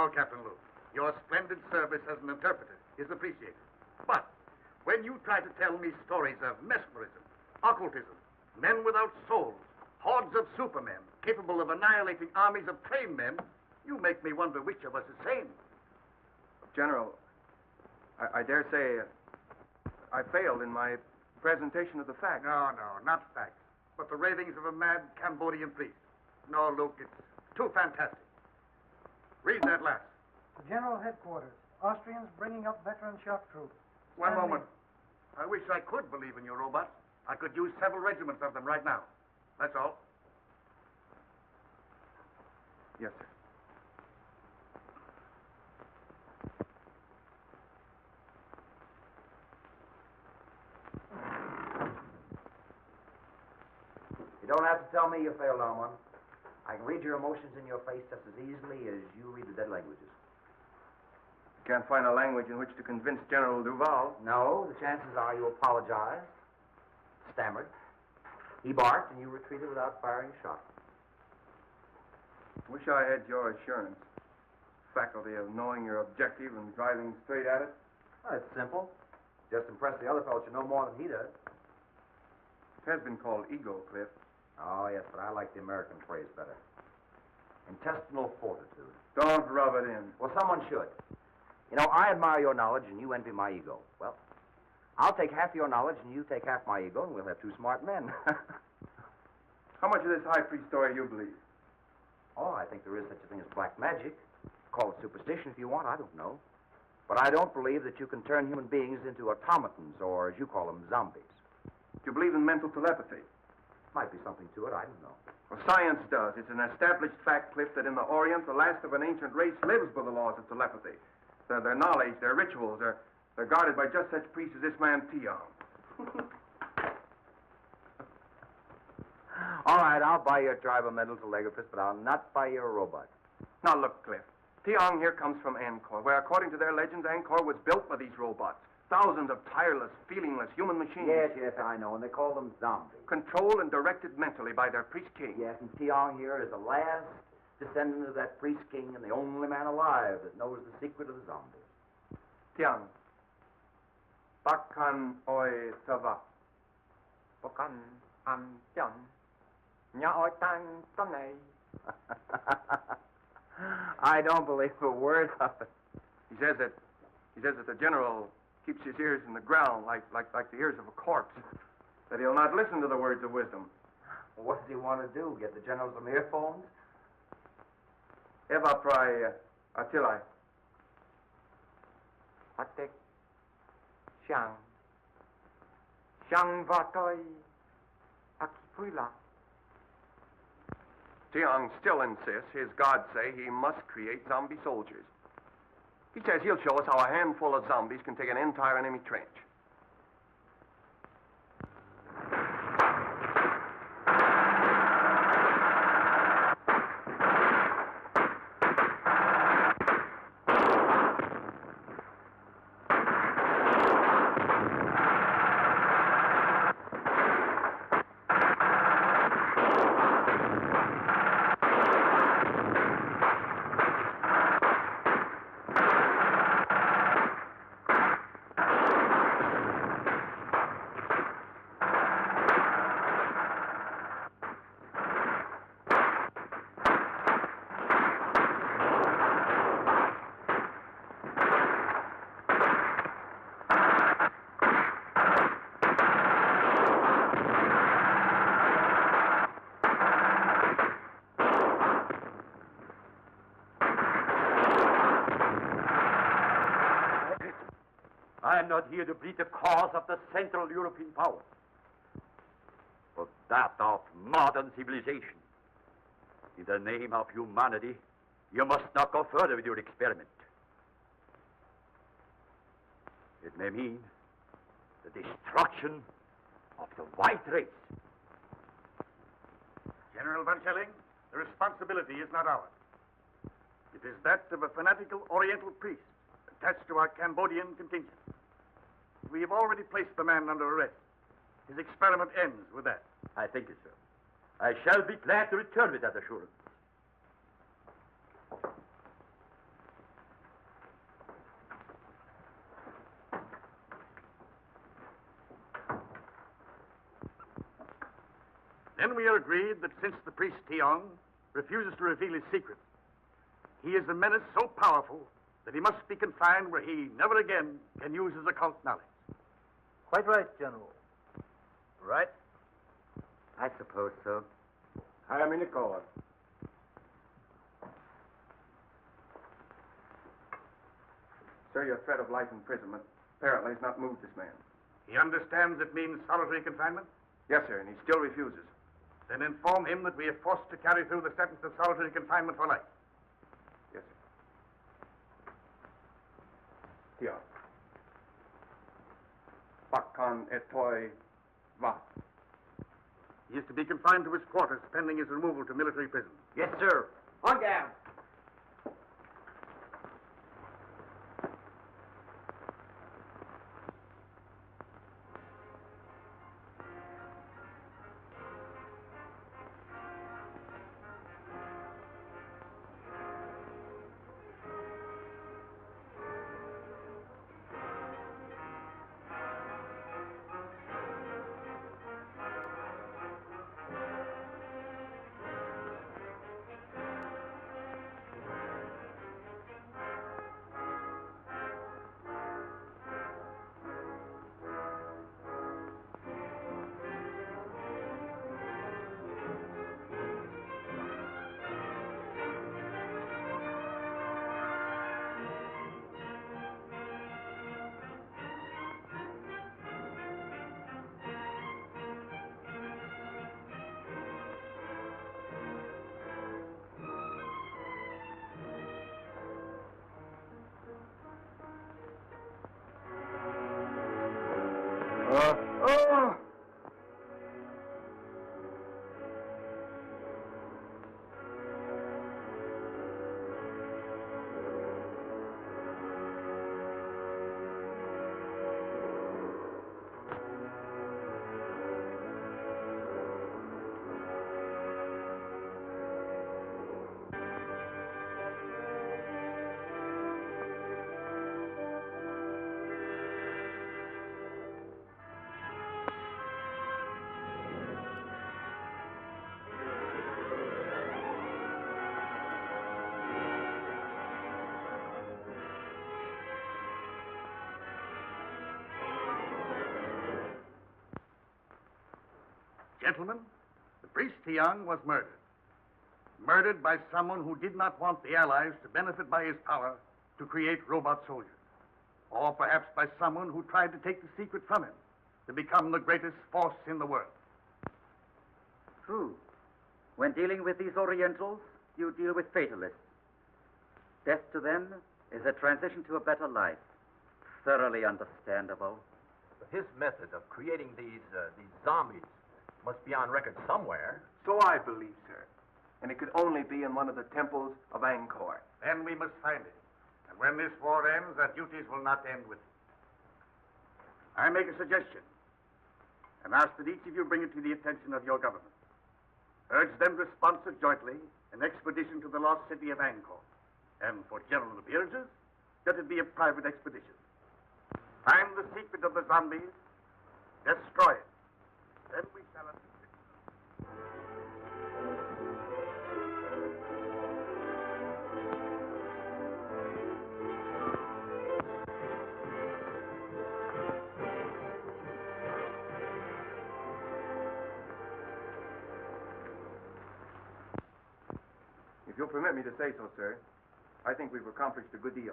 all, Captain Luke. Your splendid service as an interpreter is appreciated. But when you try to tell me stories of mesmerism, occultism, men without souls, hordes of supermen capable of annihilating armies of trained men, you make me wonder which of us is sane. General, I dare say I failed in my presentation of the facts. No, not facts, but the ravings of a mad Cambodian priest. No, Luke, it's too fantastic. Read that last. General Headquarters. Austrians bringing up veteran shock troops. One moment. I wish I could believe in your robots. I could use several regiments of them right now. That's all. Yes, sir. You don't have to tell me you failed on one. I can read your emotions in your face just as easily as you read the dead languages. Can't find a language in which to convince General Duval. No, the chances are you apologized, stammered. He barked, and you retreated without firing a shot. Wish I had your assurance. Faculty of knowing your objective and driving straight at it. Well, it's simple. Just impress the other fellow you know more than he does. It has been called ego, Cliff. Oh, yes, but I like the American phrase better. Intestinal fortitude. Don't rub it in. Well, someone should. You know, I admire your knowledge, and you envy my ego. Well, I'll take half your knowledge, and you take half my ego, and we'll have two smart men. How much of this high priest story you believe? Oh, I think there is such a thing as black magic. Call it superstition if you want, I don't know. But I don't believe that you can turn human beings into automatons, or as you call them, zombies. Do you believe in mental telepathy? Might be something to it, I don't know. Well, science does. It's an established fact, Cliff, that in the Orient, the last of an ancient race lives by the laws of telepathy. Their knowledge, their rituals, they're guarded by just such priests as this man, Tiong. All right, I'll buy your tribe of mental telegraphist, but I'll not buy your robot. Now, look, Cliff. Tiong here comes from Angkor, where, according to their legends, Angkor was built by these robots. Thousands of tireless, feelingless human machines. Yes, I know, and they call them zombies. Controlled and directed mentally by their priest king. Yes, and Tiong here is the last descendant of that priest king and the only man alive that knows the secret of the zombies. Tiang. Bakan oi tava. Bakan am tiang. Nya oi tang tanay. I don't believe a word of it. He says that the general keeps his ears in the ground like the ears of a corpse. That he'll not listen to the words of wisdom. Well, what does he want to do? Get the general some earphones? Eva prai atilai. Atek Shang. Shang vatoi akipuila. Tiong still insists his gods say he must create zombie soldiers. He says he'll show us how a handful of zombies can take an entire enemy trench. I am not here to plead the cause of the Central European powers, but that of modern civilization. In the name of humanity, you must not go further with your experiment. It may mean the destruction of the white race. General Van Schelling, the responsibility is not ours. It is that of a fanatical Oriental priest attached to our Cambodian contingent. We have already placed the man under arrest. His experiment ends with that. I thank you, sir. I shall be glad to return with that assurance. Then we are agreed that since the priest Tiong refuses to reveal his secret, he is a menace so powerful that he must be confined where he never again can use his occult knowledge. Quite right, General. Right? I suppose so. I am in accord. Sir, your threat of life imprisonment apparently has not moved this man. He understands it means solitary confinement? Yes, sir, and he still refuses. Then inform him that we are forced to carry through the sentence of solitary confinement for life. Yes, sir. Tiong. Bakkan etoy va. He is to be confined to his quarters pending his removal to military prison. Yes, sir. On guard. Gentlemen, the priest Tiong was murdered. Murdered by someone who did not want the Allies to benefit by his power to create robot soldiers. Or perhaps by someone who tried to take the secret from him to become the greatest force in the world. True. When dealing with these Orientals, you deal with fatalists. Death to them is a transition to a better life. Thoroughly understandable. His method of creating these zombies must be on record somewhere. So I believe, sir. And it could only be in one of the temples of Angkor. Then we must find it. And when this war ends, our duties will not end with it. I make a suggestion and ask that each of you bring it to the attention of your government. Urge them to sponsor jointly an expedition to the lost city of Angkor. And for general appearances, let it be a private expedition. Find the secret of the zombies, destroy it. Then we shall assist. If you'll permit me to say so, sir, I think we've accomplished a good deal.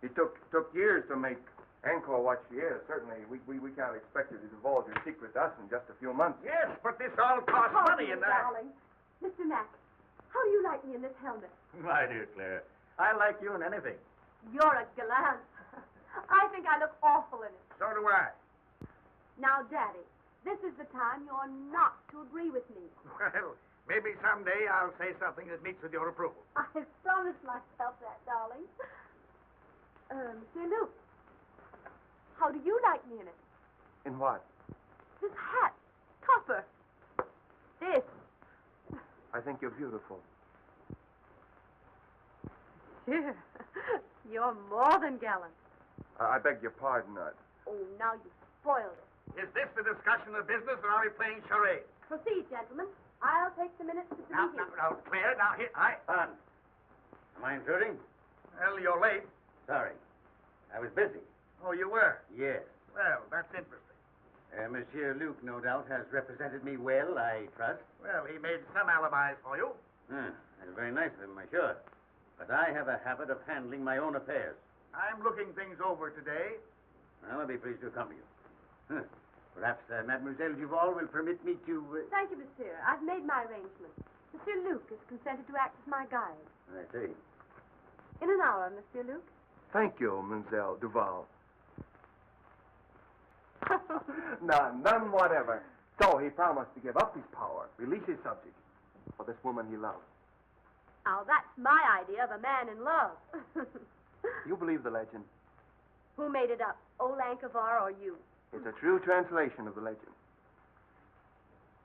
It took years to make Angkor what she is. Certainly, we can't expect you to divulge your secret to us in just a few months. Yes, but this all costs money and that. Darling. Mr. Mack, how do you like me in this helmet? My dear Claire, I like you in anything. You're a gallant. I think I look awful in it. So do I. Now, Daddy, this is the time you're not to agree with me. Well, maybe someday I'll say something that meets with your approval. I've promised myself that, darling. Mr. Luke, how do you like me in it? In what? This hat. Topper. This. I think you're beautiful. Sure. You're more than gallant. I beg your pardon. Oh, now you spoiled it. Is this the discussion of business, or are we playing charades? Proceed, gentlemen. I'll take the minutes to the meeting. Now, Claire, now, here, Am I intruding? Well, you're late. Sorry. I was busy. Oh, you were? Yes. Well, that's interesting. Monsieur Luke, no doubt, has represented me well, I trust. Well, he made some alibis for you. That's very nice of him, I'm sure. But I have a habit of handling my own affairs. I'm looking things over today. Well, I'll be pleased to accompany you. Perhaps Mademoiselle Duval will permit me to... Thank you, monsieur. I've made my arrangements. Monsieur Luke has consented to act as my guide. I see. In an hour, Monsieur Luke. Thank you, Mademoiselle Duval. None whatever. So he promised to give up his power, release his subjects for this woman he loves. Now, that's my idea of a man in love. You believe the legend? Who made it up, Olankavar or you? It's a true translation of the legend.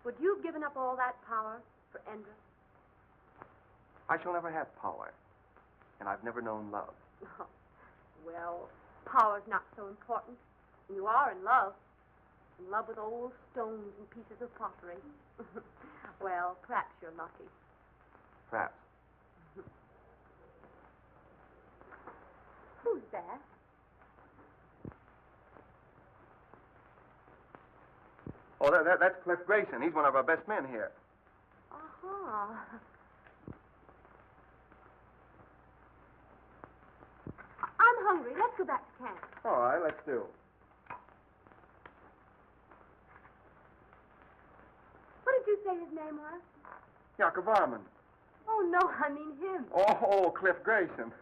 Would you have given up all that power for Endra? I shall never have power, and I've never known love. Well, power's not so important. You are in love with old stones and pieces of pottery. Well, perhaps you're lucky. Perhaps. Who's that? Oh, that's Cliff Grayson. He's one of our best men here. Uh-huh. I'm hungry. Let's go back to camp. All right, let's do. What did you say his name was? Jagger Varman. Oh, no, I mean him. Oh, Cliff Grayson.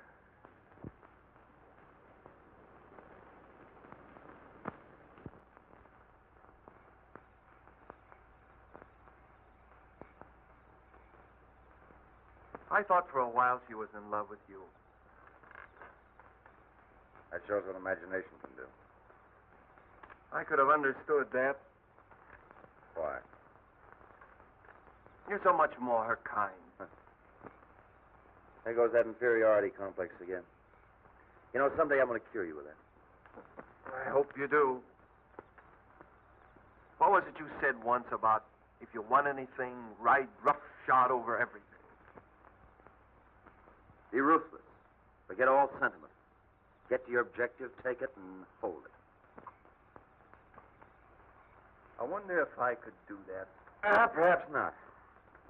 I thought for a while she was in love with you. That shows what imagination can do. I could have understood that. Why? You're so much more her kind. There goes that inferiority complex again. You know, someday I'm going to cure you with that. I hope you do. What was it you said once about if you want anything, ride roughshod over everything? Be ruthless. Forget all sentiment. Get to your objective, take it, and hold it. I wonder if I could do that. Perhaps not.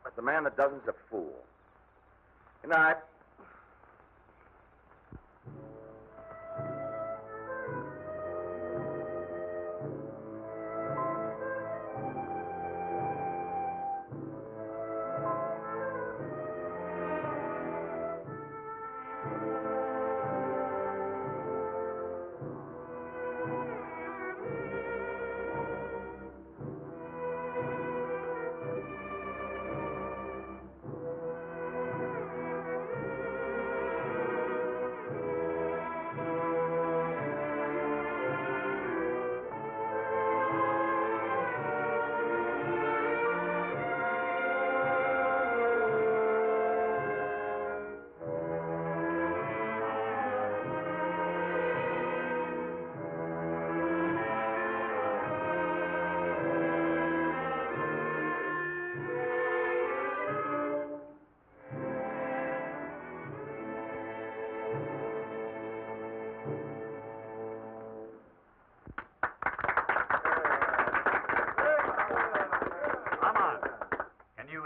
But the man that doesn't's a fool. Good night.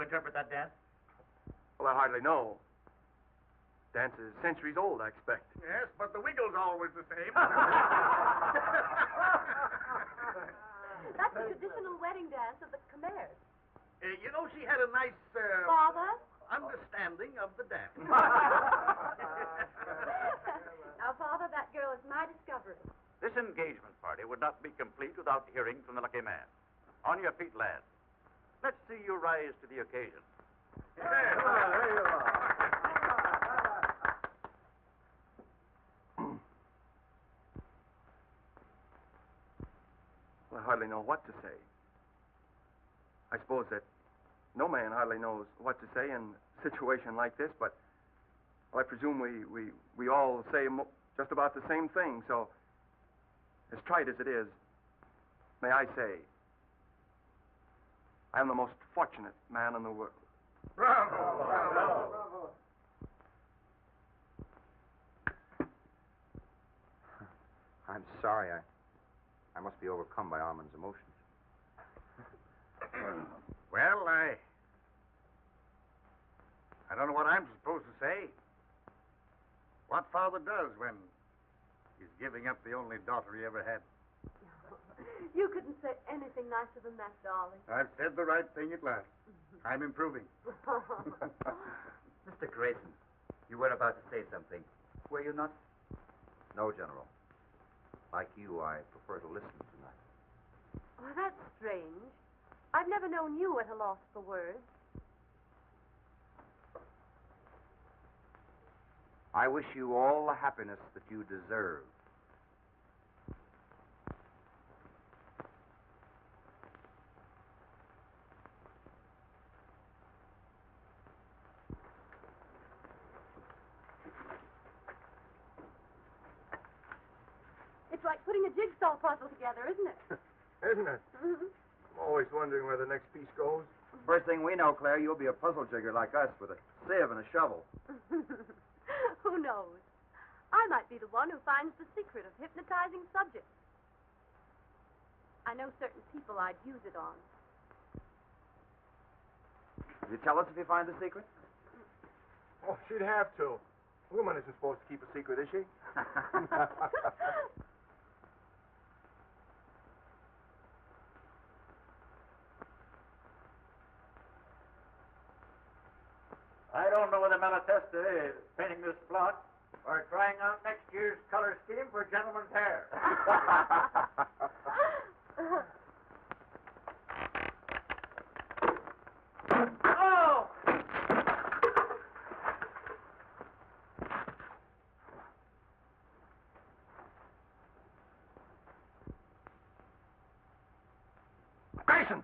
Interpret that dance? Well, I hardly know. Dance is centuries old, I expect. Yes, but the wiggle's always the same. That's the traditional wedding dance of the Khmers. You know, she had a nice Father? understanding of the dance. Now, Father, that girl is my discovery. This engagement party would not be complete without hearing from the lucky man. On your feet, lad. Let's see you rise to the occasion. There you are. Well, I hardly know what to say. I suppose that no man hardly knows what to say in a situation like this, but well, I presume we all say just about the same thing, so as trite as it is, may I say, I am the most fortunate man in the world. Bravo! Bravo. I'm sorry. I must be overcome by Armand's emotions. Well, I don't know what I'm supposed to say. What father does when he's giving up the only daughter he ever had. You couldn't say anything nicer than that, darling. I've said the right thing at last. I'm improving. Mr. Grayson, you were about to say something. Were you not? No, General. Like you, I prefer to listen tonight. Well, that's strange. I've never known you at a loss for words. I wish you all the happiness that you deserve. It's like putting a jigsaw puzzle together, isn't it? Isn't it? Mm-hmm. I'm always wondering where the next piece goes. First thing we know, Claire, you'll be a puzzle jigger like us with a sieve and a shovel. Who knows? I might be the one who finds the secret of hypnotizing subjects. I know certain people I'd use it on. Will you tell us if you find the secret? Oh, she'd have to. A woman isn't supposed to keep a secret, is she? I don't know whether Malatesta is painting this plot or trying out next year's color scheme for gentlemen's hair. Oh! Grayson!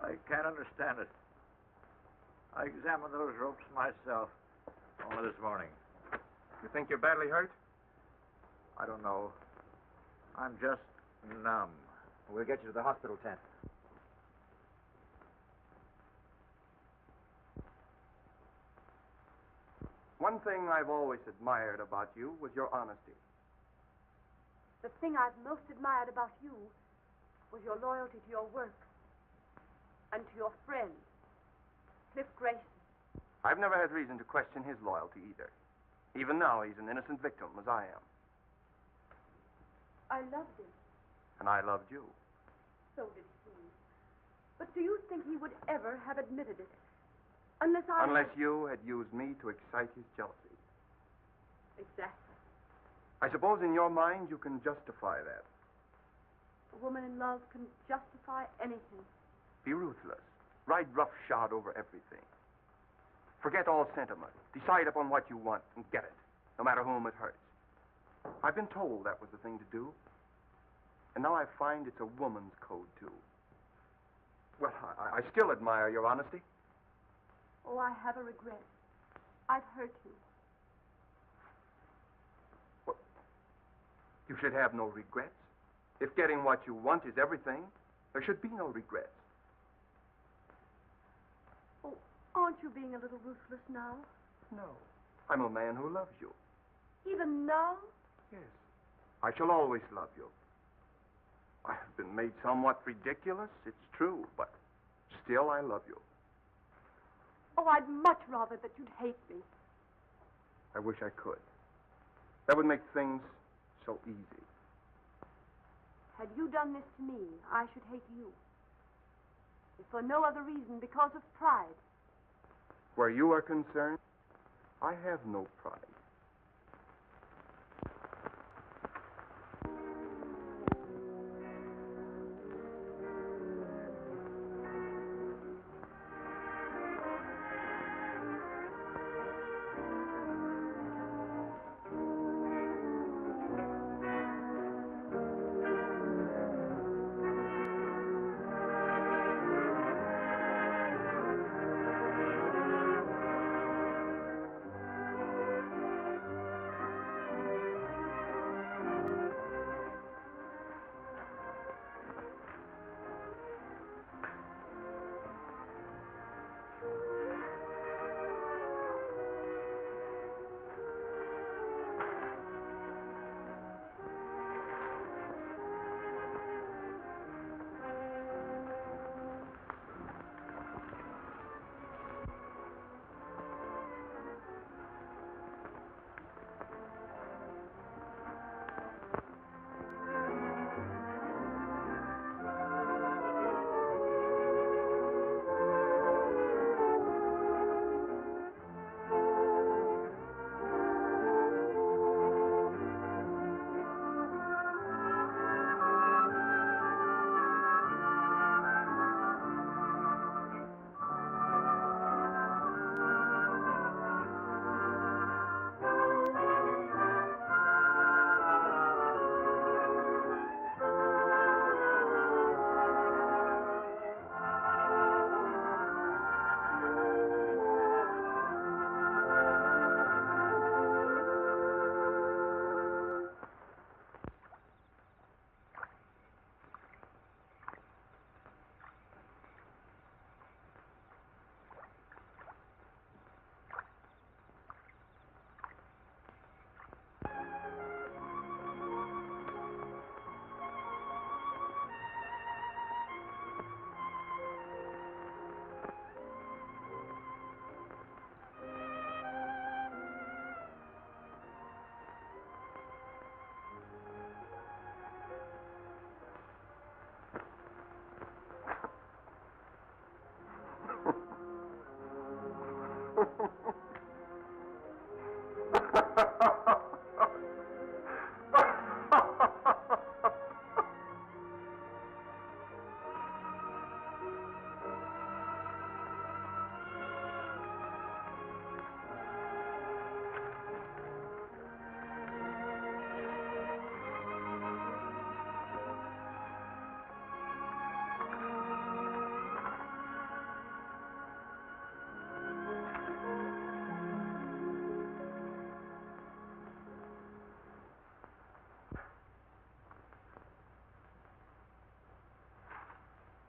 I can't understand it. I examined those ropes myself only this morning. You think you're badly hurt? I don't know. I'm just numb. We'll get you to the hospital tent. One thing I've always admired about you was your honesty. The thing I've most admired about you was your loyalty to your work and to your friend, Cliff Grayson. I've never had reason to question his loyalty either. Even now, he's an innocent victim, as I am. I loved him. And I loved you. So did he. But do you think he would ever have admitted it? Unless you had used me to excite his jealousy. Exactly. I suppose in your mind you can justify that. A woman in love can justify anything. Be ruthless. Ride roughshod over everything. Forget all sentiment. Decide upon what you want and get it, no matter whom it hurts. I've been told that was the thing to do. And now I find it's a woman's code, too. Well, I still admire your honesty. Oh, I have a regret. I've hurt you. Well, you should have no regrets. If getting what you want is everything, there should be no regrets. Oh, aren't you being a little ruthless now? No. I'm a man who loves you. Even now? Yes. I shall always love you. I have been made somewhat ridiculous, it's true, but still I love you. Oh, I'd much rather that you'd hate me. I wish I could. That would make things so easy. Had you done this to me, I should hate you. If for no other reason, because of pride. Where you are concerned, I have no pride.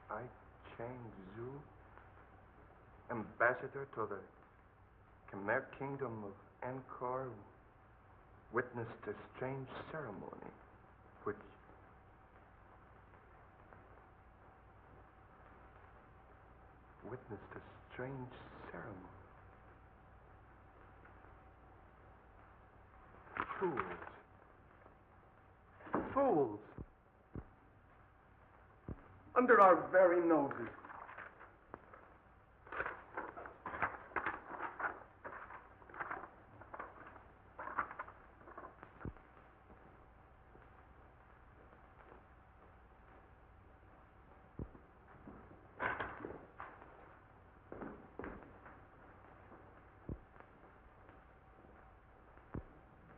I, Chang Zhu, ambassador to the Khmer kingdom of Angkor, witnessed a strange ceremony which Fools! Under our very noses.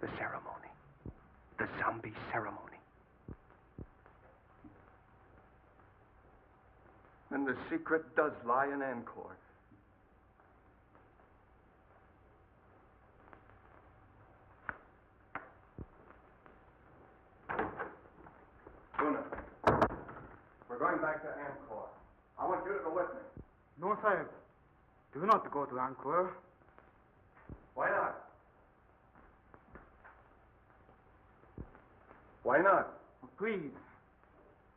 The ceremony. The zombie ceremony. And the secret does lie in Angkor. Luna, we're going back to Angkor. I want you to go with me. No, Sahib. Do not go to Angkor. Why not? Why not? Please.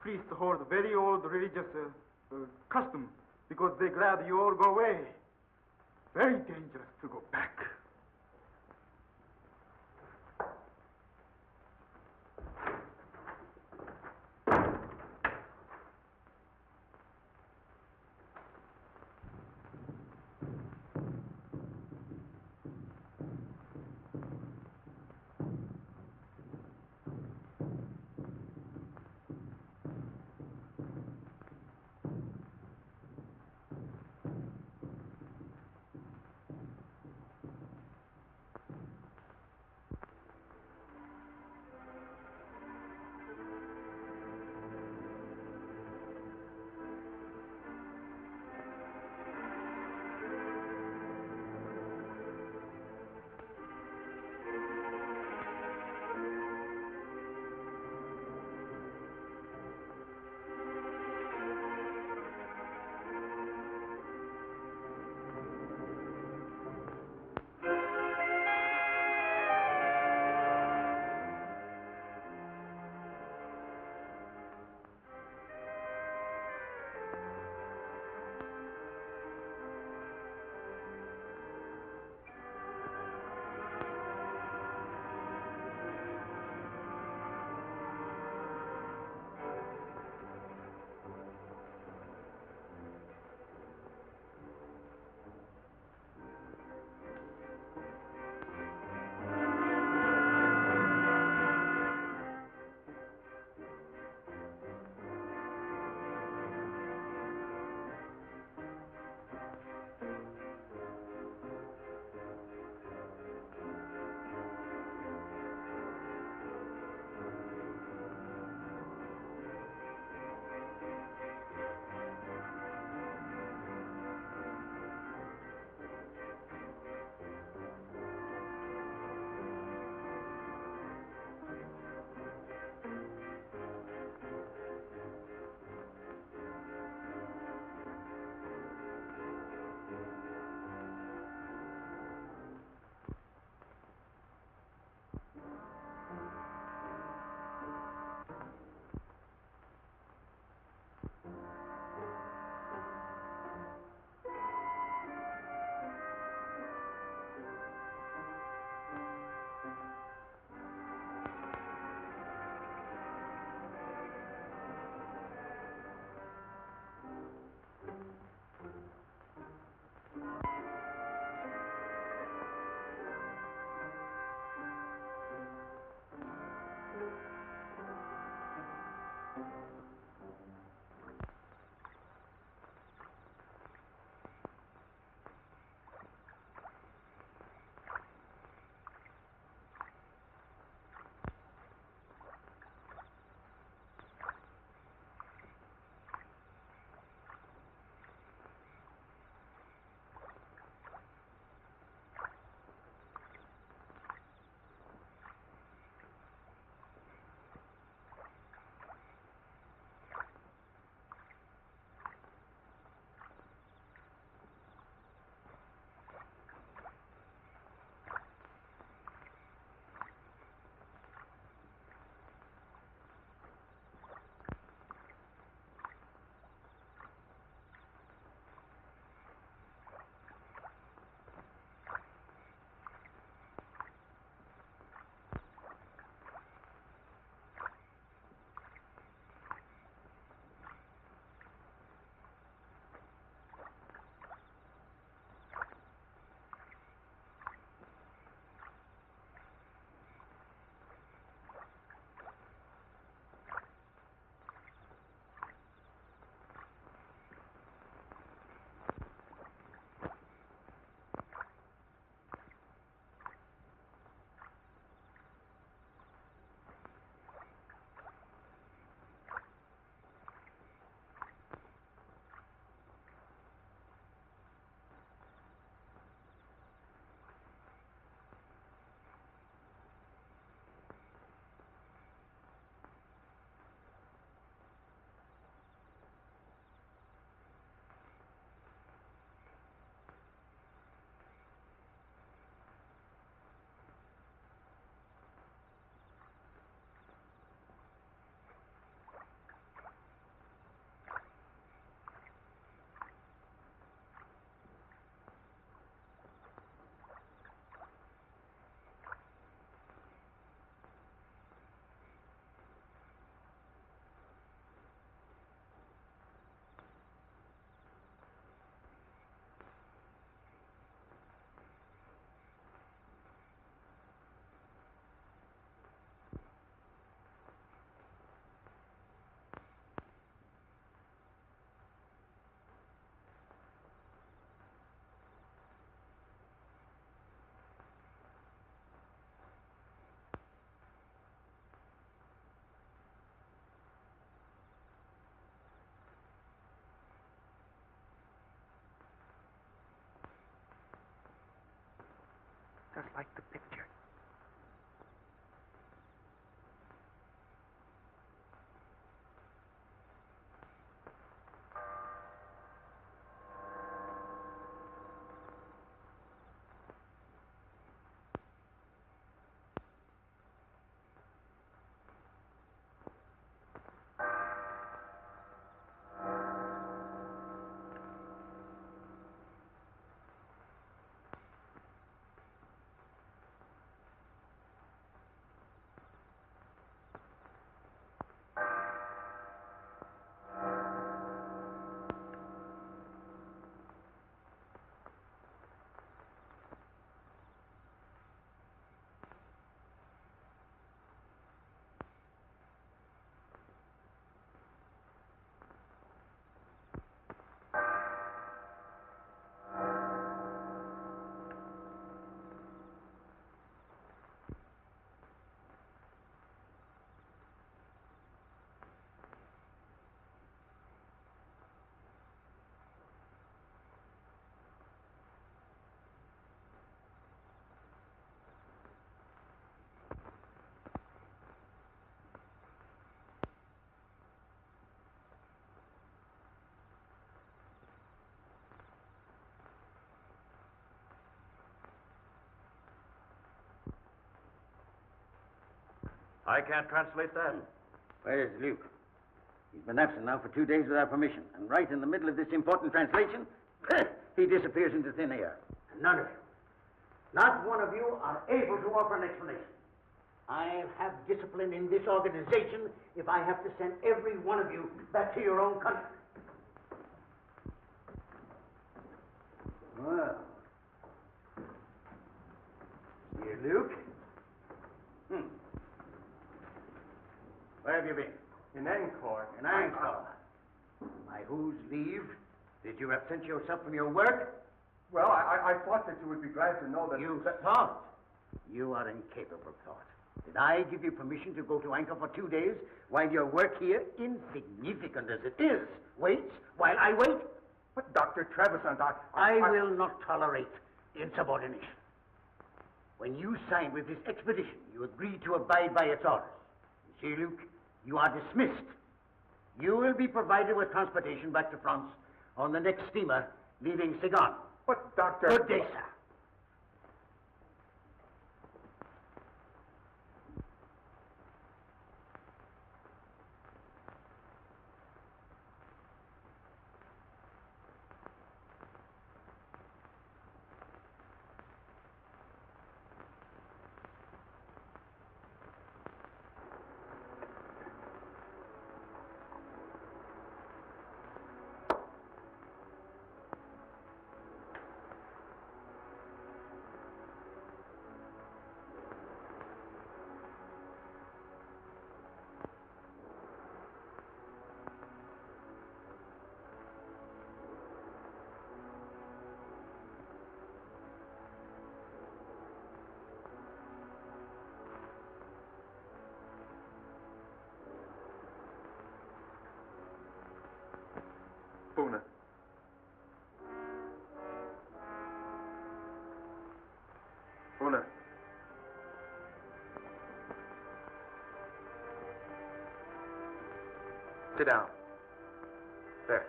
Priests hold very old religious custom because they're glad you all go away. Very dangerous to go back. Just like the picture. I can't translate that. Where is Luke? He's been absent now for 2 days without permission. And right in the middle of this important translation, he disappears into thin air. None of you, not one of you, are able to offer an explanation. I'll have discipline in this organization if I have to send every one of you back to your own country. Well. Dear Luke. Where have you been? In Angkor. In Angkor. By whose leave did you absent yourself from your work? Well, I thought that you would be glad to know that... You thought? You are incapable of thought. Did I give you permission to go to Angkor for 2 days while your work here, insignificant as it is, waits while I wait? But, Dr. Trevisan, I will not tolerate insubordination. When you signed with this expedition, you agreed to abide by its orders. You see, Luke, you are dismissed. You will be provided with transportation back to France on the next steamer leaving Saigon. But, Doctor... Good day, sir. Puna. Puna. Sit down. There.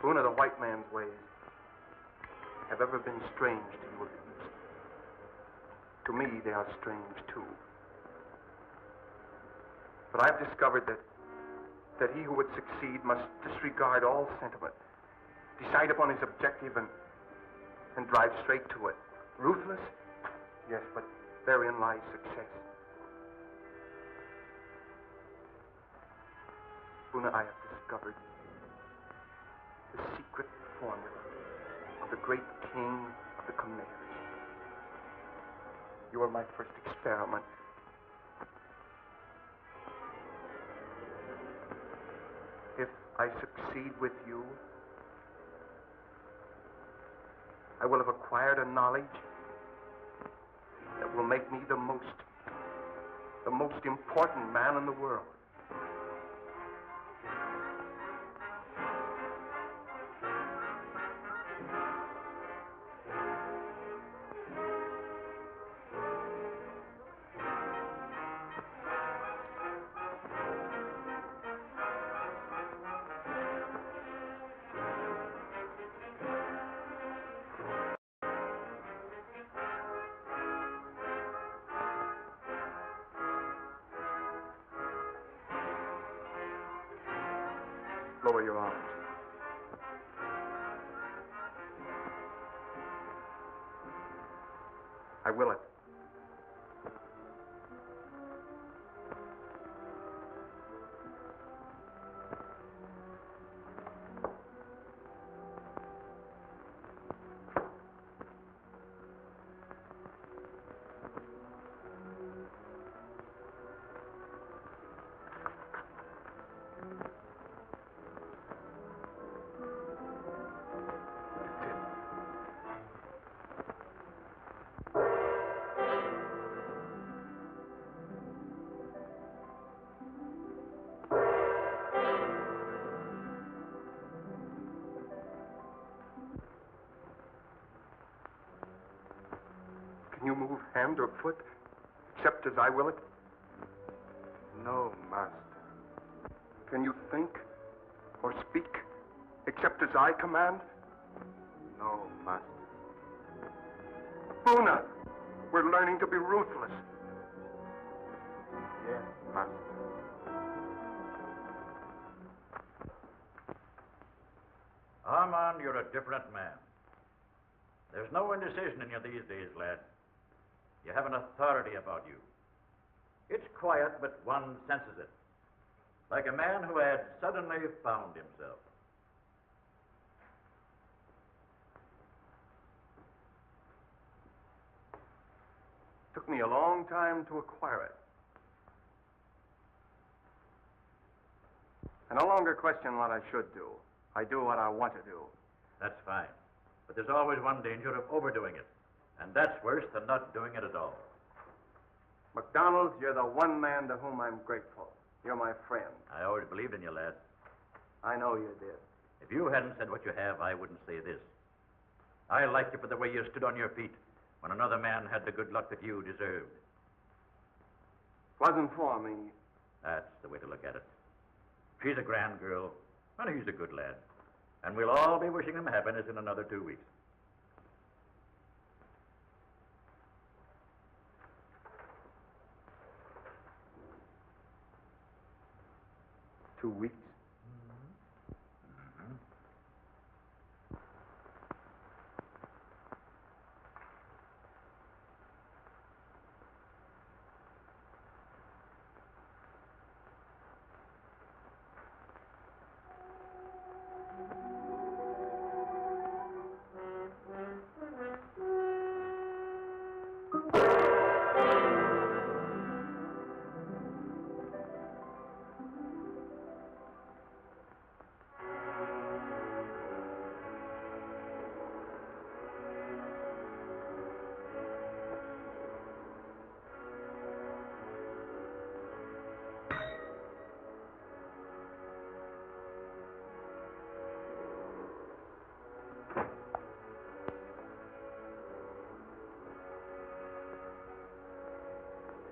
Puna, the white man's ways have ever been strange to you of the East. To me, they are strange, too. But I've discovered that he who would succeed must disregard all sentiment, decide upon his objective, and drive straight to it. Ruthless? Yes, but therein lies success. Puna, I have discovered the secret formula of the great king of the Khmers. You are my first experiment. If I succeed with you, I will have acquired a knowledge that will make me the most The most important man in the world. Lower your arms. I will it. Can you move hand or foot, except as I will it? No, Master. Can you think or speak, except as I command? No, Master. Buna, we're learning to be ruthless. Yes, Master. Armand, you're a different man. There's no indecision in you these days, lad. You have an authority about you. It's quiet, but one senses it. Like a man who had suddenly found himself. Took me a long time to acquire it. I no longer question what I should do. I do what I want to do. That's fine. But there's always one danger of overdoing it. And that's worse than not doing it at all. McDonald, you're the one man to whom I'm grateful. You're my friend. I always believed in you, lad. I know you did. If you hadn't said what you have, I wouldn't say this. I liked you for the way you stood on your feet when another man had the good luck that you deserved. Wasn't for me. That's the way to look at it. She's a grand girl, and he's a good lad. And we'll all be wishing him happiness in another 2 weeks. Two weeks?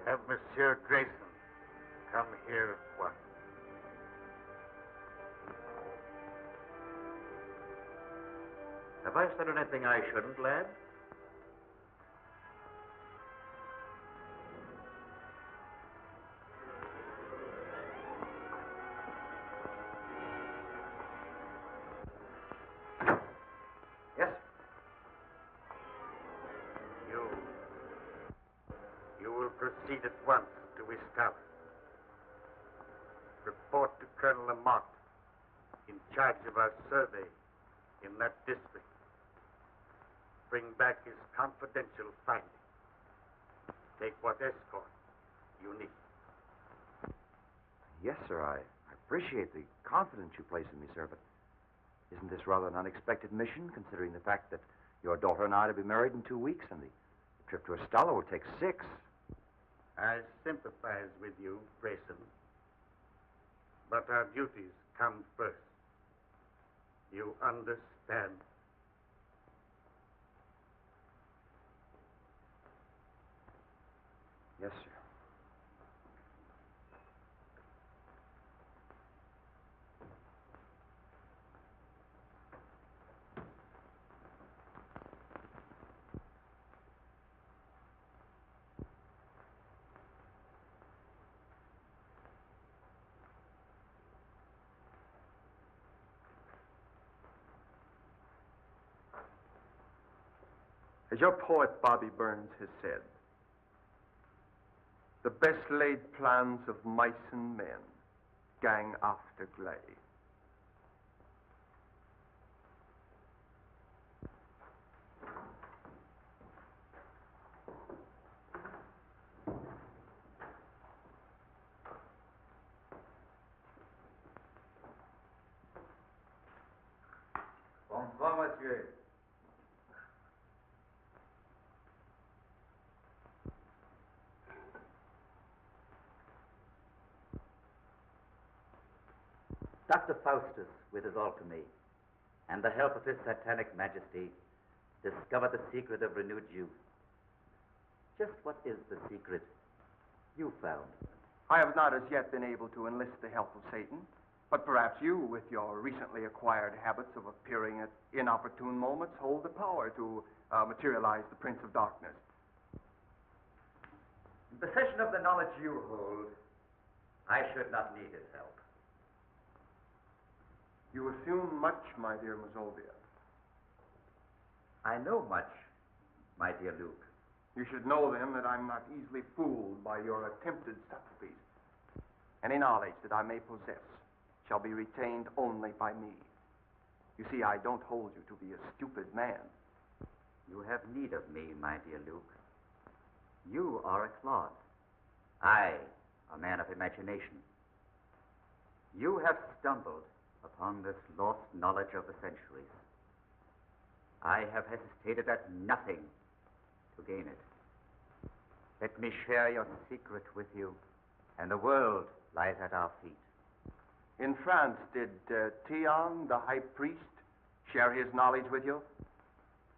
Have Monsieur Grayson come here at once. Have I said anything I shouldn't, lad? Yes? You will proceed at once to Wisconsin. Report to Colonel Lamont, in charge of our survey in that district. Bring back his confidential findings. Take what escort you need. Yes, sir. I appreciate the confidence you place in me, sir, but isn't this rather an unexpected mission, considering the fact that your daughter and I are to be married in 2 weeks, and the trip to Estella will take 6? I sympathize with you, Grayson. But our duties come first. You understand? Yes, sir. As your poet Bobby Burns has said, the best laid plans of mice and men gang after gley. Bonsoir, monsieur. Dr. Faustus, with his alchemy, and the help of his satanic majesty, discovered the secret of renewed youth. Just what is the secret you found? I have not as yet been able to enlist the help of Satan, but perhaps you, with your recently acquired habits of appearing at inopportune moments, hold the power to materialize the Prince of Darkness. In possession of the knowledge you hold, I should not need his help. You assume much, my dear Mazovia. I know much, my dear Luke. You should know, then, that I'm not easily fooled by your attempted subtleties. Any knowledge that I may possess shall be retained only by me. You see, I don't hold you to be a stupid man. You have need of me, my dear Luke. You are a clod. I, a man of imagination. You have stumbled upon this lost knowledge of the centuries. I have hesitated at nothing to gain it. Let me share your secret with you, and the world lies at our feet. In France, did Theon, the high priest, share his knowledge with you?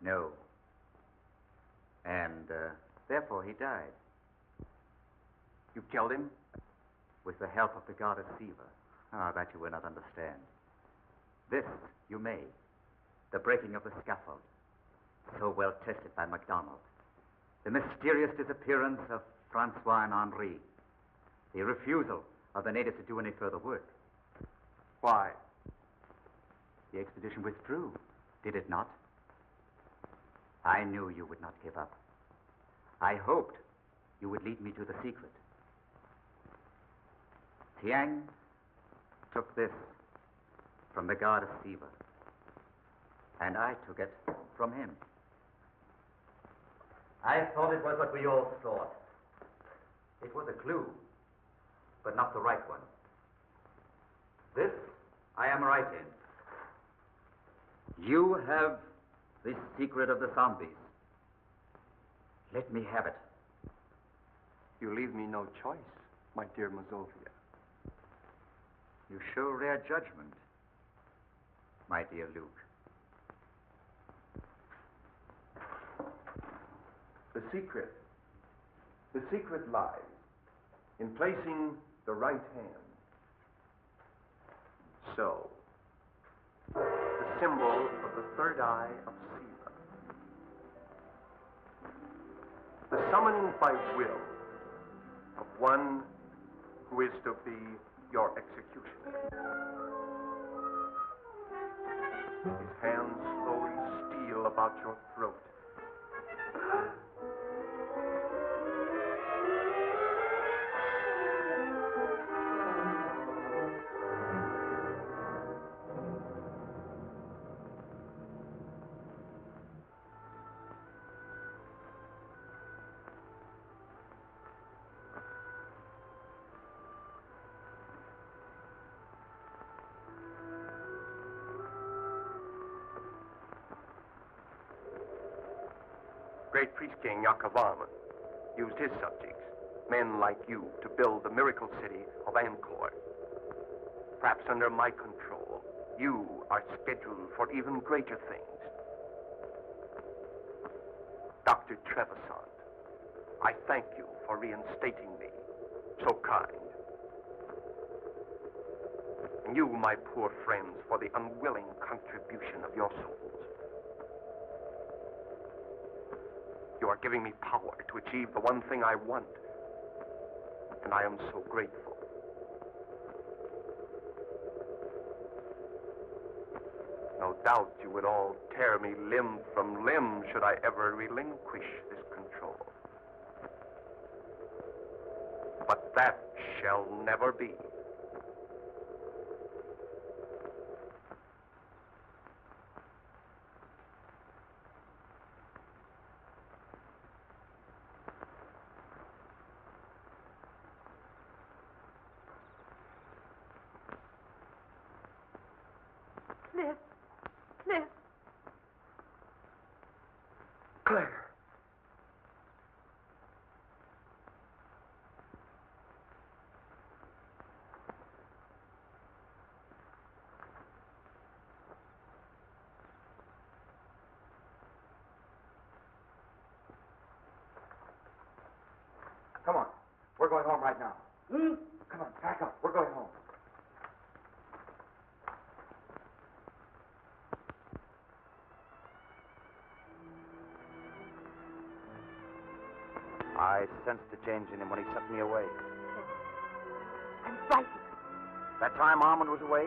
No. And therefore he died. You killed him? With the help of the goddess Siva. Ah, that you will not understand. This you may. The breaking of the scaffold, so well tested by MacDonald. The mysterious disappearance of Francois and Henri. The refusal of the natives to do any further work. Why? The expedition withdrew, did it not? I knew you would not give up. I hoped you would lead me to the secret. Tiang took this from the goddess Siva, and I took it from him. I thought it was what we all thought. It was a clue, but not the right one. This I am right in. You have the secret of the zombies. Let me have it. You leave me no choice, my dear Mazovia. You show rare judgment, my dear Luke. The secret lies in placing the right hand. So, the symbol of the third eye of Siva. The summoning by will of one who is to be your executioner. His hands slowly steal about your throat. Great priest king Yakavan used his subjects Men like you to build the miracle city of Angkor. Perhaps under my control, you are scheduled for even greater things. Dr. Trevisan, I thank you for reinstating me. So kind. And you, my poor friends, for the unwilling contribution of your souls. You are giving me power to achieve the one thing I want. And I am so grateful. No doubt you would all tear me limb from limb should I ever relinquish this control. But that shall never be. Cliff. Cliff. Claire. Come on. We're going home right now. Come on, pack up. We're going home. I sensed a change in him when he sent me away. I'm frightened. That time Armand was away,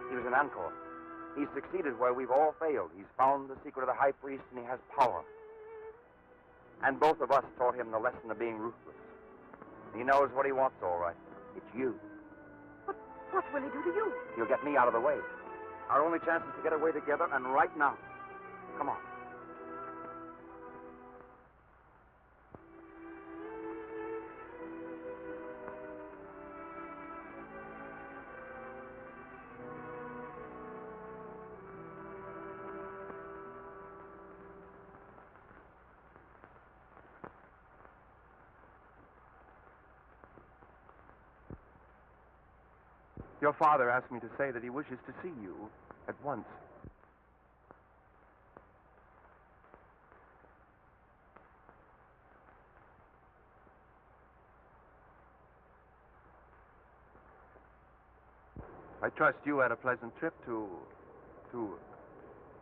he was in Angkor. He's succeeded where we've all failed. He's found the secret of the high priest, and he has power. And both of us taught him the lesson of being ruthless. He knows what he wants, all right. It's you. What will he do to you? He'll get me out of the way. Our only chance is to get away together, and right now. Come on. Your father asked me to say that he wishes to see you at once. I trust you had a pleasant trip to...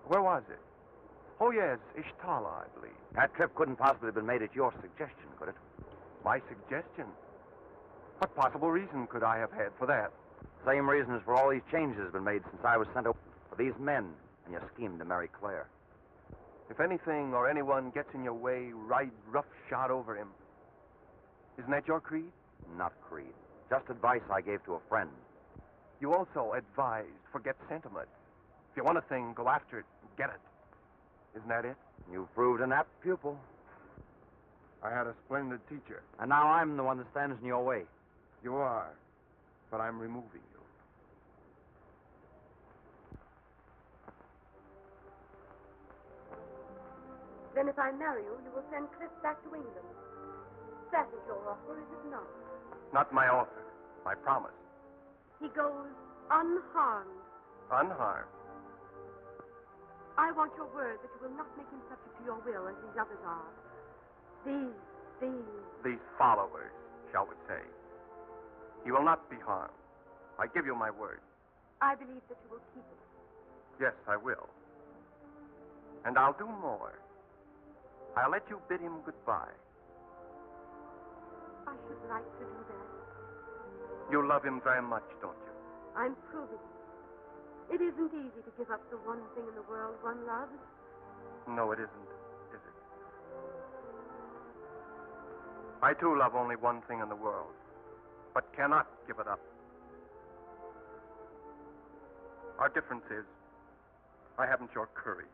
Where was it? Oh, yes, Ishtala, I believe. That trip couldn't possibly have been made at your suggestion, could it? My suggestion? What possible reason could I have had for that? Same reasons for all these changes have been made since I was sent over. For these men and your scheme to marry Claire. If anything or anyone gets in your way, ride roughshod over him. Isn't that your creed? Not creed. Just advice I gave to a friend. You also advised forget sentiment. If you want a thing, go after it and get it. Isn't that it? You've proved an apt pupil. I had a splendid teacher. And now I'm the one that stands in your way. You are, but I'm removing you. Then if I marry you, you will send Cliff back to England. That is your offer, is it not? Not my offer, my promise. He goes unharmed. Unharmed. I want your word that you will not make him subject to your will as these others are. These followers, shall we say. He will not be harmed. I give you my word. I believe that you will keep it. Yes, I will. And I'll do more. I'll let you bid him goodbye. I should like to do that. You love him very much, don't you? I'm proving it. It isn't easy to give up the one thing in the world one loves. No, it isn't, is it? I, too, love only one thing in the world, but cannot give it up. Our difference is, I haven't your courage.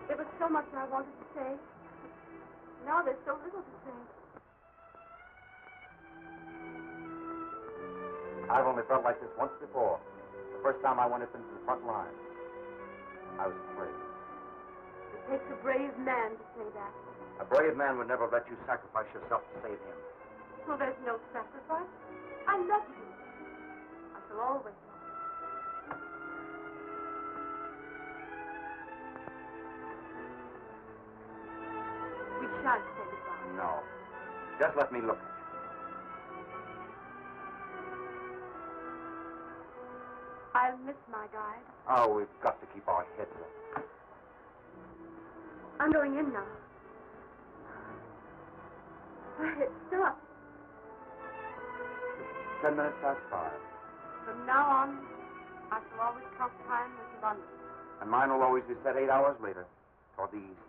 There was so much I wanted to say. Now there's so little to say. I've only felt like this once before. The first time I went up into the front line. I was afraid. It takes a brave man to say that. A brave man would never let you sacrifice yourself to save him. So there's no sacrifice. I love you. I shall always love you. We shan't say goodbye. No. Just let me look at you. I'll miss my guide. Oh, we've got to keep our heads up. I'm going in now. It's still up. 10 minutes past 5. From now on, I shall always count time with London. And mine will always be set 8 hours later, toward the east.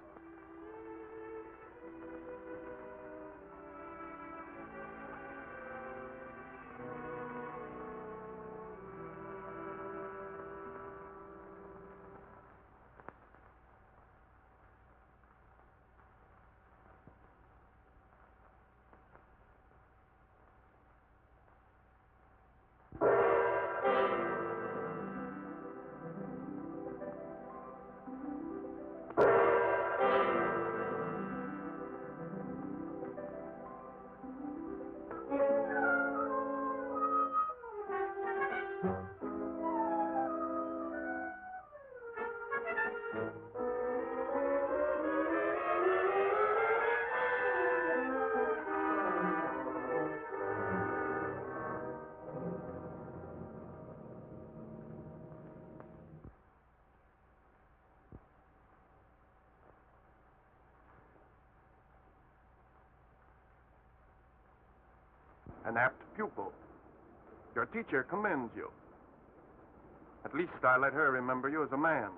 An apt pupil. Your teacher commends you. At least I let her remember you as a man.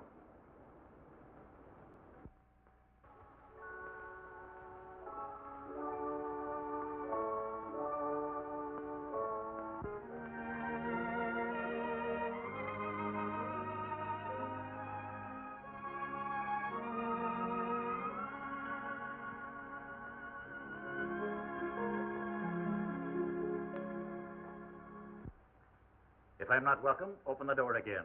If I'm not welcome, open the door again.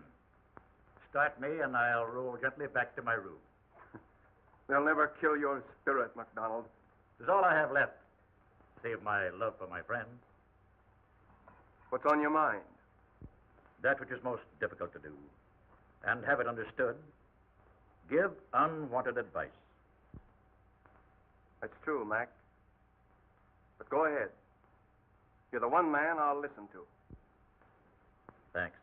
Start me, and I'll roll gently back to my room. They'll never kill your spirit, MacDonald. It's all I have left, save my love for my friend. What's on your mind? That which is most difficult to do, and have it understood. Give unwanted advice. That's true, Mac. But go ahead. You're the one man I'll listen to. Thanks.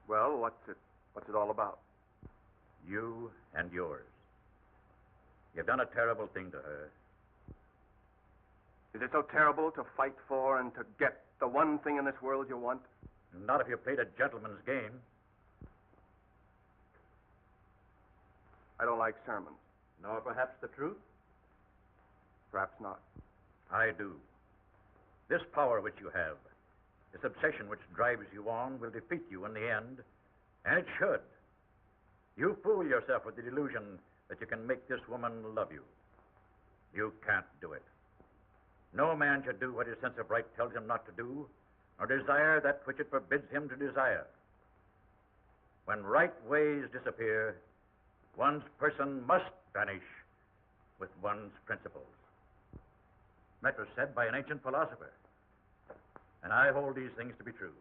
Well, what's it all about? You and yours. You've done a terrible thing to her. Is it so terrible to fight for and to get the one thing in this world you want? Not if you played a gentleman's game. I don't like sermons. Nor perhaps the truth? Perhaps not. I do. This power which you have, this obsession which drives you on, will defeat you in the end, and it should. You fool yourself with the delusion that you can make this woman love you. You can't do it. No man should do what his sense of right tells him not to do, nor desire that which it forbids him to desire. When right ways disappear, one's person must vanish with one's principles. That was said by an ancient philosopher, and I hold these things to be true.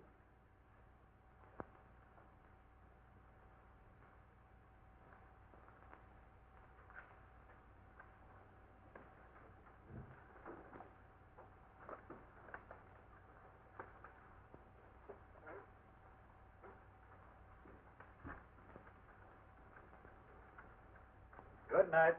Good night.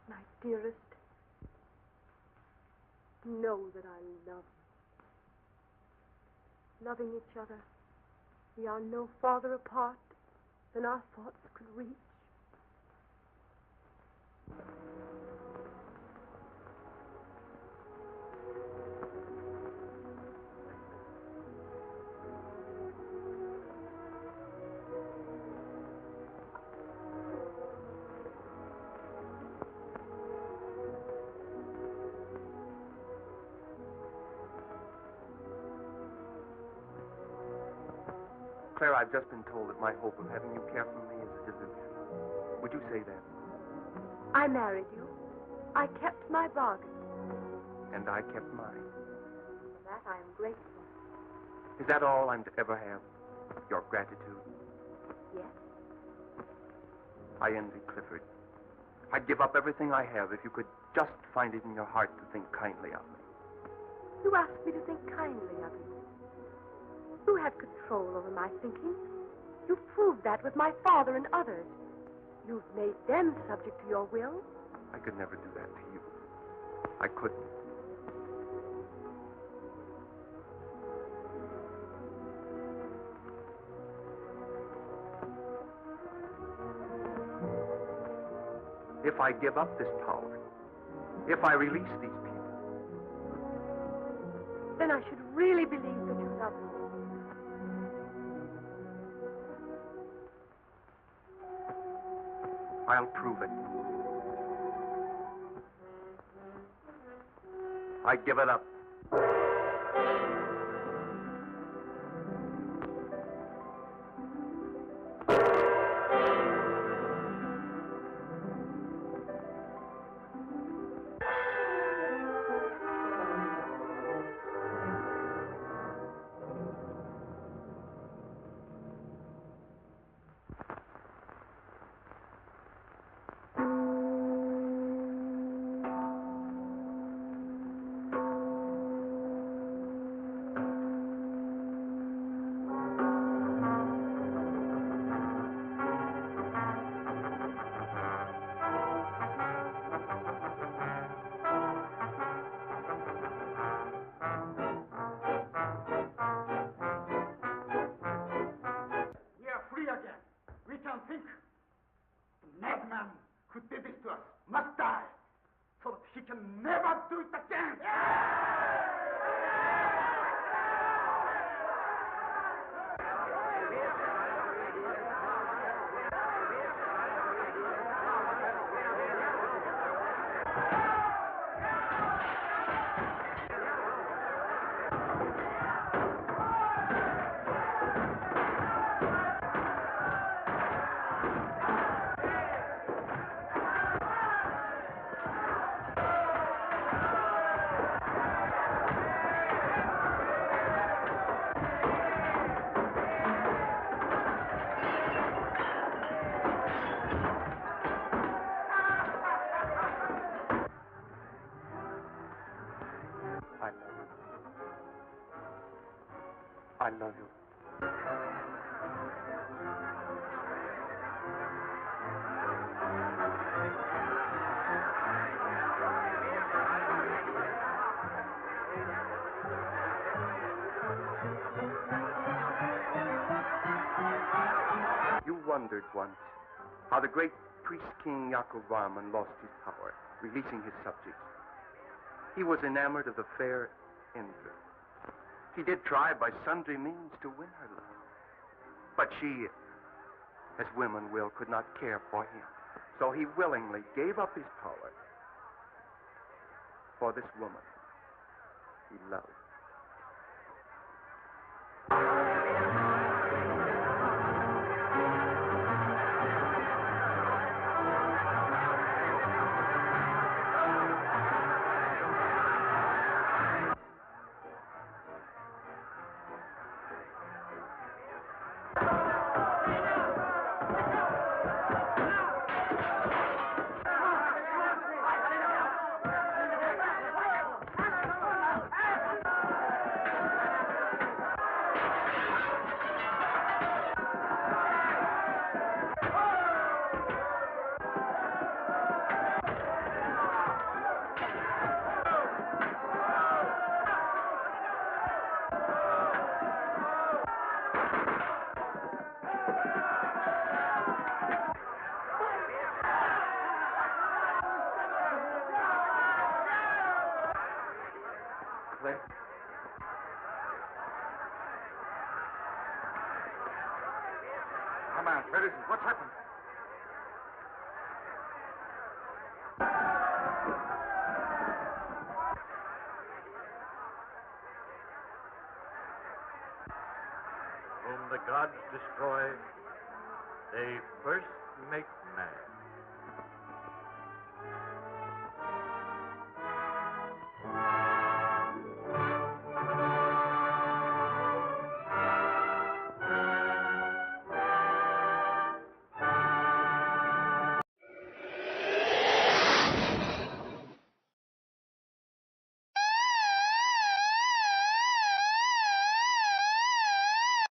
My dearest, know that I love you. Loving each other We are no farther apart than our thoughts could reach. Claire, I've just been told that my hope of having you care for me is a delusion. Would you say that? I married you. I kept my bargain. And I kept mine. For that I am grateful. Is that all I'm to ever have? Your gratitude? Yes. I envy Clifford. I'd give up everything I have if you could just find it in your heart to think kindly of me. You asked me to think kindly of you. You had control over my thinking. You proved that with my father and others. You've made them subject to your will. I could never do that to you. I couldn't. If I give up this power, if I release these people, then I should really believe that you love me. I'll prove it. I give it up. We are free again. We can think. The madman who did this to us must die, so that he can never do it again. I love you. You wondered once how the great priest-king Yaakov Varman lost his power, releasing his subjects. He was enamored of the fair Indra. He did try by sundry means to win her love. But she, as women will, could not care for him. So he willingly gave up his power for this woman he loved. the man. Where is he? What's happened? Whom the gods destroy, they first make man.